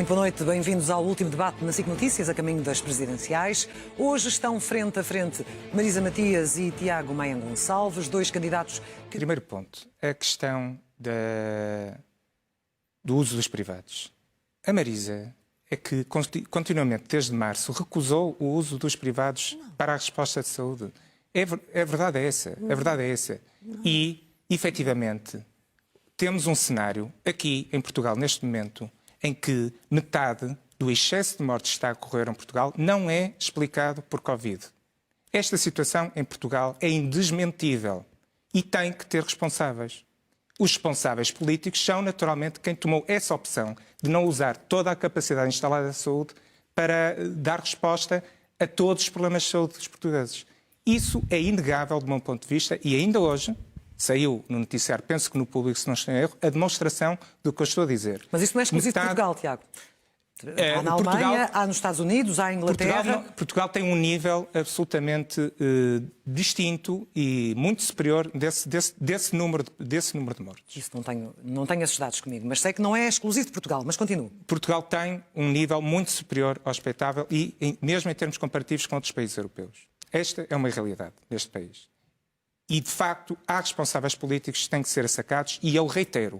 Muito boa noite, bem-vindos ao último debate na SIC Notícias, a caminho das presidenciais. Hoje estão frente a frente Marisa Matias e Tiago Maia Gonçalves, dois candidatos que... Primeiro ponto, a questão do uso dos privados. A Marisa é que continuamente, desde março, recusou o uso dos privados para a resposta de saúde. A verdade é essa. A verdade é essa. E, efetivamente, temos um cenário aqui em Portugal, neste momento, em que metade do excesso de mortes que está a ocorrer em Portugal não é explicado por Covid. Esta situação em Portugal é indesmentível e tem que ter responsáveis. Os responsáveis políticos são, naturalmente, quem tomou essa opção de não usar toda a capacidade instalada da saúde para dar resposta a todos os problemas de saúde dos portugueses. Isso é inegável do meu ponto de vista e ainda hoje saiu no noticiário, penso que no público, se não estou em erro, a demonstração do que eu estou a dizer. Mas isso não é exclusivo de Portugal, Tiago. Há na Alemanha, há nos Estados Unidos, há em Inglaterra... Portugal tem um nível absolutamente distinto e muito superior desse número de mortes. Isso não tenho esses dados comigo, mas sei que não é exclusivo de Portugal, mas continuo. Portugal tem um nível muito superior ao expectável e mesmo em termos comparativos com outros países europeus. Esta é uma realidade deste país. E, de facto, há responsáveis políticos que têm que ser sacados e eu reitero,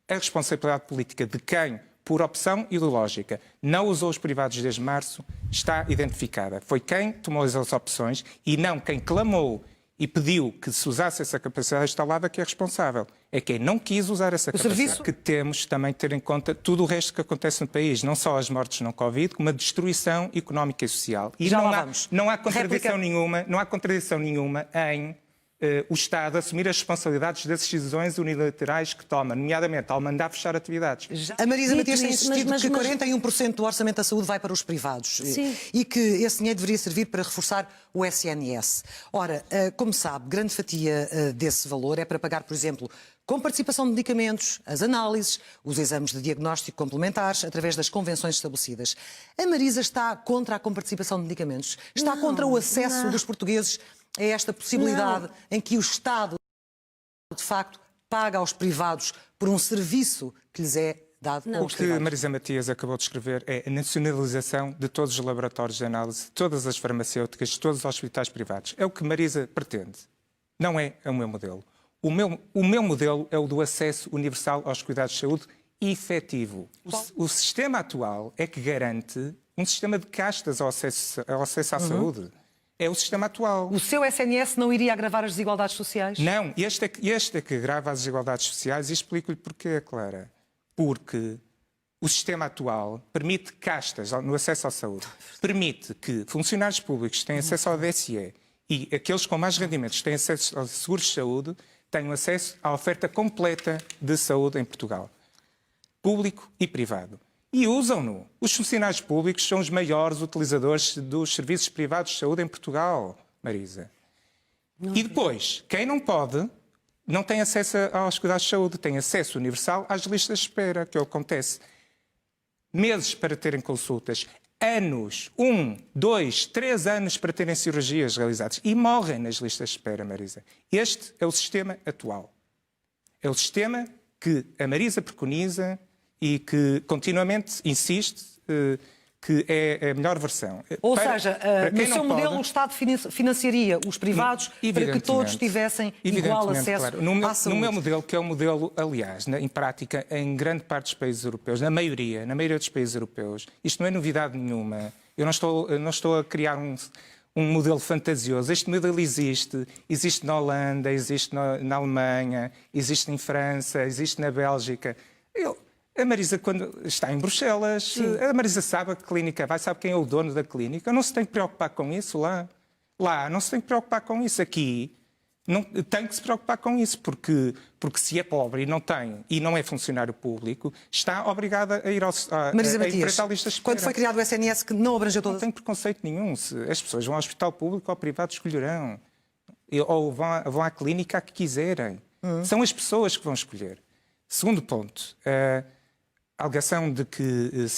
a responsabilidade política de quem, por opção ideológica, não usou os privados desde março, está identificada. Foi quem tomou as opções e não quem clamou e pediu que se usasse essa capacidade instalada que é responsável. É quem não quis usar essa capacidade. Serviço... Que temos também que ter em conta tudo o resto que acontece no país, não só as mortes não Covid, como a destruição económica e social. E não há contradição nenhuma em o Estado assumir as responsabilidades das decisões unilaterais que toma, nomeadamente ao mandar fechar atividades. A Marisa Matias tem insistido que 41% do orçamento da saúde vai para os privados. Sim. E que esse dinheiro deveria servir para reforçar o SNS. Ora, como sabe, grande fatia desse valor é para pagar, por exemplo, com participação de medicamentos, as análises, os exames de diagnóstico complementares, através das convenções estabelecidas. A Marisa está contra a comparticipação de medicamentos? Está contra o acesso dos portugueses a esta possibilidade em que o Estado, de facto, paga aos privados por um serviço que lhes é dado aos privados? O que Marisa Matias acabou de escrever é a nacionalização de todos os laboratórios de análise, de todas as farmacêuticas, de todos os hospitais privados. É o que Marisa pretende. Não é o meu modelo. O meu modelo é o do acesso universal aos cuidados de saúde efetivo. O sistema atual é que garante um sistema de castas ao acesso à saúde. É o sistema atual. O seu SNS não iria agravar as desigualdades sociais? Não, este é que agrava as desigualdades sociais e explico-lhe porquê, Clara. Porque o sistema atual permite castas no acesso à saúde. Permite que funcionários públicos tenham acesso ao DSE e aqueles com mais rendimentos têm acesso aos seguros de saúde tenham acesso à oferta completa de saúde em Portugal. Público e privado. E usam-no. Os funcionários públicos são os maiores utilizadores dos serviços privados de saúde em Portugal, Marisa. E depois, quem não pode, não tem acesso aos cuidados de saúde, tem acesso universal às listas de espera, que é o que acontece. Meses para terem consultas, anos, 1, 2, 3 anos para terem cirurgias realizadas e morrem nas listas de espera, Marisa. Este é o sistema atual. É o sistema que a Marisa preconiza e que continuamente insiste que é a melhor versão. Ou seja, no seu modelo o Estado financiaria os privados para que todos tivessem igual acesso à saúde. No meu modelo, que é o modelo, aliás, em prática, em grande parte dos países europeus, na maioria dos países europeus, isto não é novidade nenhuma. Eu não estou a criar um modelo fantasioso. Este modelo existe na Holanda, existe na Alemanha, existe em França, existe na Bélgica. A Marisa, quando está em Bruxelas, a Marisa sabe a que clínica vai, sabe quem é o dono da clínica. Não se tem que preocupar com isso lá. Lá não se tem que preocupar com isso. Aqui não, tem que se preocupar com isso, porque se é pobre e não tem, e não é funcionário público, está obrigada a ir Marisa Matias, enfrentar listas de espera. quando foi criado o SNS, que não abrangeu todas... Não tem preconceito nenhum. As pessoas vão ao hospital público ou ao privado, escolherão. Ou vão à clínica que quiserem. São as pessoas que vão escolher. Segundo ponto, a alegação de que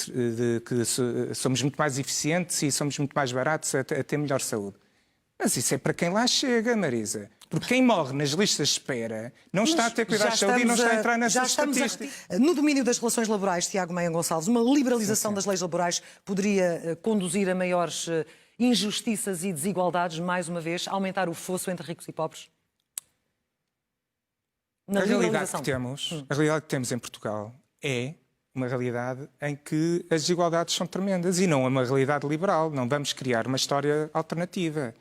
somos muito mais eficientes e somos muito mais baratos a ter melhor saúde. Mas isso é para quem lá chega, Marisa. Porque quem morre nas listas de espera não está a ter cuidados de saúde e não está a entrar nessas estatísticas. No domínio das relações laborais, Tiago Meia Gonçalves, uma liberalização das leis laborais poderia conduzir a maiores injustiças e desigualdades, mais uma vez, aumentar o fosso entre ricos e pobres? A realidade que temos em Portugal é uma realidade em que as desigualdades são tremendas e não é uma realidade liberal. Não vamos criar uma história alternativa.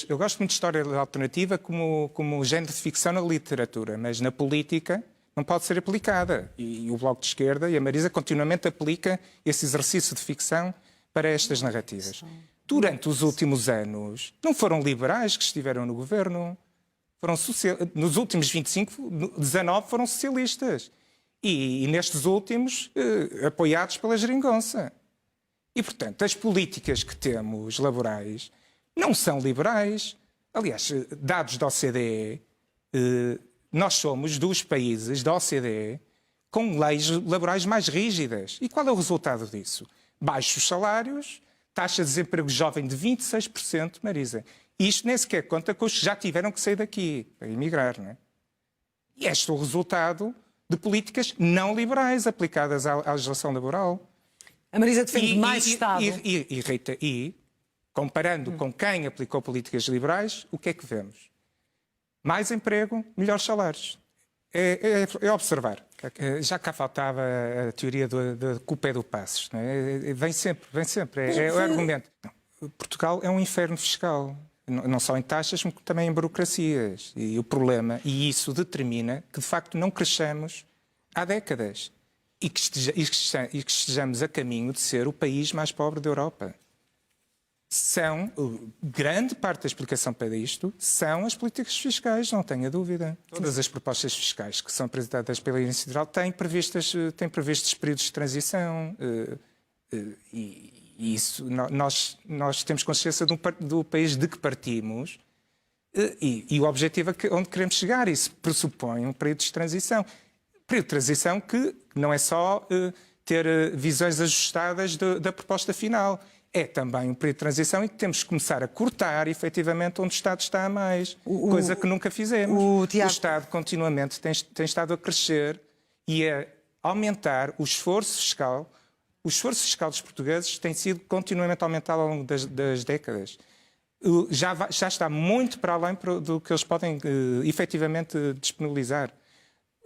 Eu gosto muito de história alternativa como género de ficção na literatura, mas na política não pode ser aplicada. E o Bloco de Esquerda e a Marisa continuamente aplica esse exercício de ficção para estas narrativas. Durante os últimos anos, não foram liberais que estiveram no governo. Nos últimos 25, 19 foram socialistas. E nestes últimos, apoiados pela geringonça. E, portanto, as políticas que temos laborais não são liberais. Aliás, dados da OCDE, nós somos dos países da OCDE com leis laborais mais rígidas. E qual é o resultado disso? Baixos salários, taxa de desemprego jovem de 26%, Marisa. Isto nem sequer conta com os que já tiveram que sair daqui para emigrar, não é? E este é o resultado de políticas não liberais aplicadas à legislação laboral. A Marisa defende mais Estado. E comparando com quem aplicou políticas liberais, o que é que vemos? Mais emprego, melhores salários. É observar. Já cá faltava a teoria da culpa é do Passos. Não é? Vem sempre. É o argumento. Não, Portugal é um inferno fiscal. Não só em taxas, mas também em burocracias. E o problema, e isso determina que de facto não cresçamos há décadas e que estejamos a caminho de ser o país mais pobre da Europa. Grande parte da explicação para isto são as políticas fiscais, não tenha dúvida. Todas as propostas fiscais que são apresentadas pela Iniciativa Liberal têm previstos períodos de transição e isso, nós temos consciência do país de que partimos e o objetivo é onde queremos chegar. Isso pressupõe um período de transição. Período de transição que não é só ter visões ajustadas da proposta final. É também um período de transição em que temos que começar a cortar, efetivamente, onde o Estado está a mais. Coisa que nunca fizemos. O Estado continuamente tem estado a crescer e a aumentar o esforço fiscal. O esforço fiscal dos portugueses tem sido continuamente aumentado ao longo das décadas. Já está muito para além do que eles podem efetivamente disponibilizar.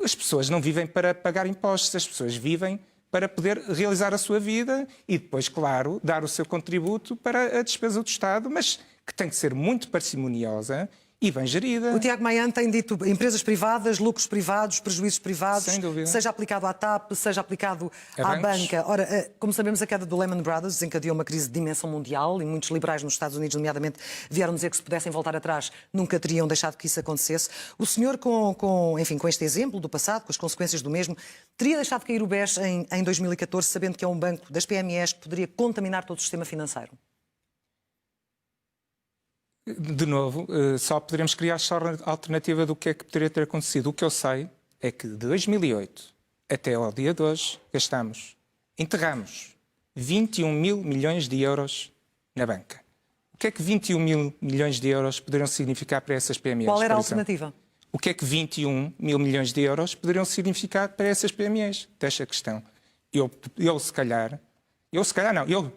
As pessoas não vivem para pagar impostos, as pessoas vivem para poder realizar a sua vida e depois, claro, dar o seu contributo para a despesa do Estado, mas que tem que ser muito parcimoniosa e bem gerida. O Tiago Maia tem dito empresas privadas, lucros privados, prejuízos privados, sem dúvida, seja aplicado à TAP, seja aplicado à banca. Ora, como sabemos, a queda do Lehman Brothers desencadeou uma crise de dimensão mundial e muitos liberais nos Estados Unidos, nomeadamente, vieram dizer que se pudessem voltar atrás, nunca teriam deixado que isso acontecesse. O senhor, com este exemplo do passado, com as consequências do mesmo, teria deixado cair o BES em 2014, sabendo que é um banco das PMEs que poderia contaminar todo o sistema financeiro? De novo, só poderemos criar a história alternativa do que é que poderia ter acontecido. O que eu sei é que de 2008 até ao dia de hoje enterramos 21 mil milhões de euros na banca. O que é que 21 mil milhões de euros poderiam significar para essas PMEs? Qual era a alternativa? O que é que 21 mil milhões de euros poderiam significar para essas PMEs? Deixa a questão. Eu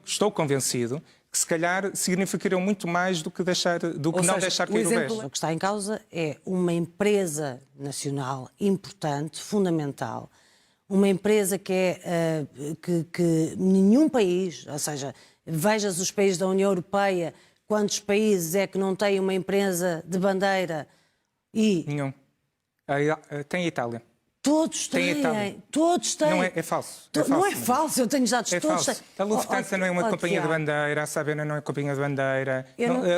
estou convencido que se calhar significariam muito mais do que não deixar cair o BES. O que está em causa é uma empresa nacional importante, fundamental, uma empresa que nenhum país, ou seja, vejas os países da União Europeia, quantos países é que não têm uma empresa de bandeira e... Nenhum. Tem a Itália. Todos têm. Todos têm. Não é falso. Não é falso, eu tenho dados. É todos falso. A Lufthansa não é uma companhia de bandeira, a Sabena não é uma companhia de bandeira,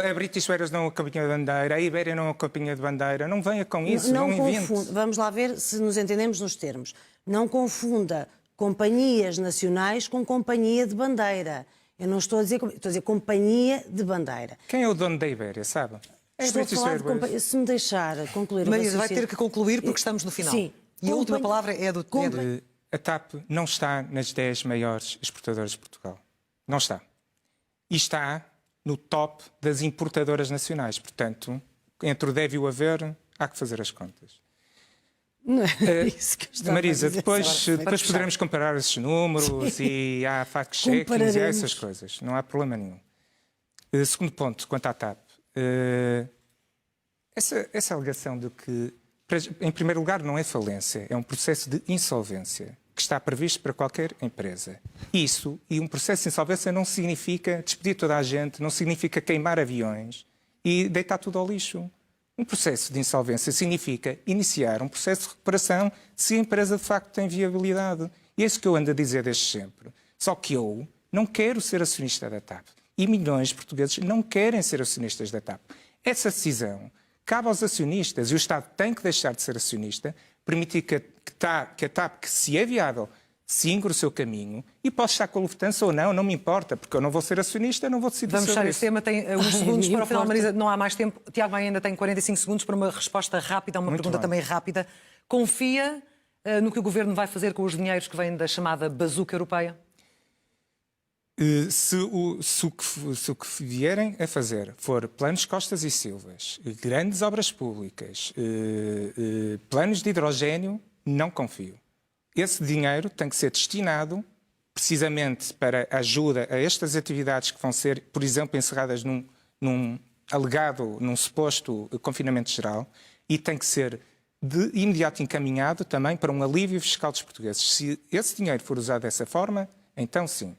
a British Airways não é uma companhia de bandeira, a Iberia não é uma companhia de bandeira. Não venha com isso, não invente. Vamos lá ver se nos entendemos nos termos. Não confunda companhias nacionais com companhia de bandeira. Eu não estou a dizer companhia de bandeira. Quem é o dono da Iberia, sabe? É estou a falar de se me deixar concluir... Marisa, vai ter que concluir porque estamos no final. Sim. E a última palavra é do... A TAP não está nas 10 maiores exportadoras de Portugal. Não está. E está no top das importadoras nacionais. Portanto, entre o deve e o haver, há que fazer as contas. Não é isso que eu estava Marisa, a dizer. depois poderemos comparar esses números e há fact-checkings e essas coisas. Não há problema nenhum. Segundo ponto, quanto à TAP. Essa alegação de que, em primeiro lugar, não é falência, é um processo de insolvência que está previsto para qualquer empresa. Isso, e um processo de insolvência não significa despedir toda a gente, não significa queimar aviões e deitar tudo ao lixo. Um processo de insolvência significa iniciar um processo de recuperação se a empresa de facto tem viabilidade. E é isso que eu ando a dizer desde sempre. Só que eu não quero ser acionista da TAP. E milhões de portugueses não querem ser acionistas da TAP. Essa decisão cabe aos acionistas e o Estado tem que deixar de ser acionista, permitir que a TAP, que se é viável, siga o seu caminho e posso estar com a Lufthansa ou não me importa, porque eu não vou ser acionista, não vou decidir Vamos fechar sobre esse isso. tema, tem uns segundos para o final, importa. Marisa, não há mais tempo. Tiago Maia ainda tem 45 segundos para uma resposta rápida, uma Muito pergunta bem. também rápida. Confia no que o Governo vai fazer com os dinheiros que vêm da chamada bazuca europeia? Se o que vierem a fazer for planos Costas e Silvas, grandes obras públicas, planos de hidrogénio, não confio. Esse dinheiro tem que ser destinado precisamente para ajuda a estas atividades que vão ser, por exemplo, encerradas num suposto confinamento geral e tem que ser de imediato encaminhado também para um alívio fiscal dos portugueses. Se esse dinheiro for usado dessa forma, então sim.